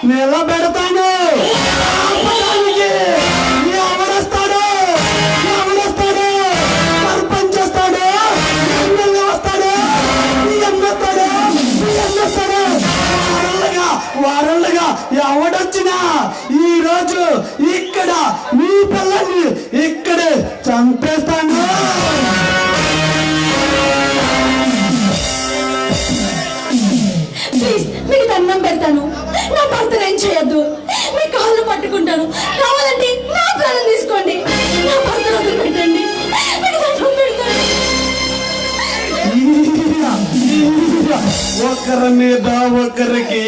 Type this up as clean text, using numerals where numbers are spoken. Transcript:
నిలబెడతాను. ఎవడొస్తాడు? సర్పంచ్ వస్తాడు, ఎమ్మెల్యే వస్తాడు, వారళ్ళుగా ఎవడొచ్చినా ఈ రోజు ఇక్కడ మీ పిల్లల్ని ఇక్కడే చంపేస్తాను. మీకు దండం పెడతాను, నా భర్తను ఏం చేయొద్దు. మీ కాళ్ళు పట్టుకుంటాను, కావాలంటే నా ప్రాణం తీసుకోండి, నా భర్తను వదిలిపెట్టండి. మీకు దండం పెడతాను. ఒకరి మీద ఒకరికి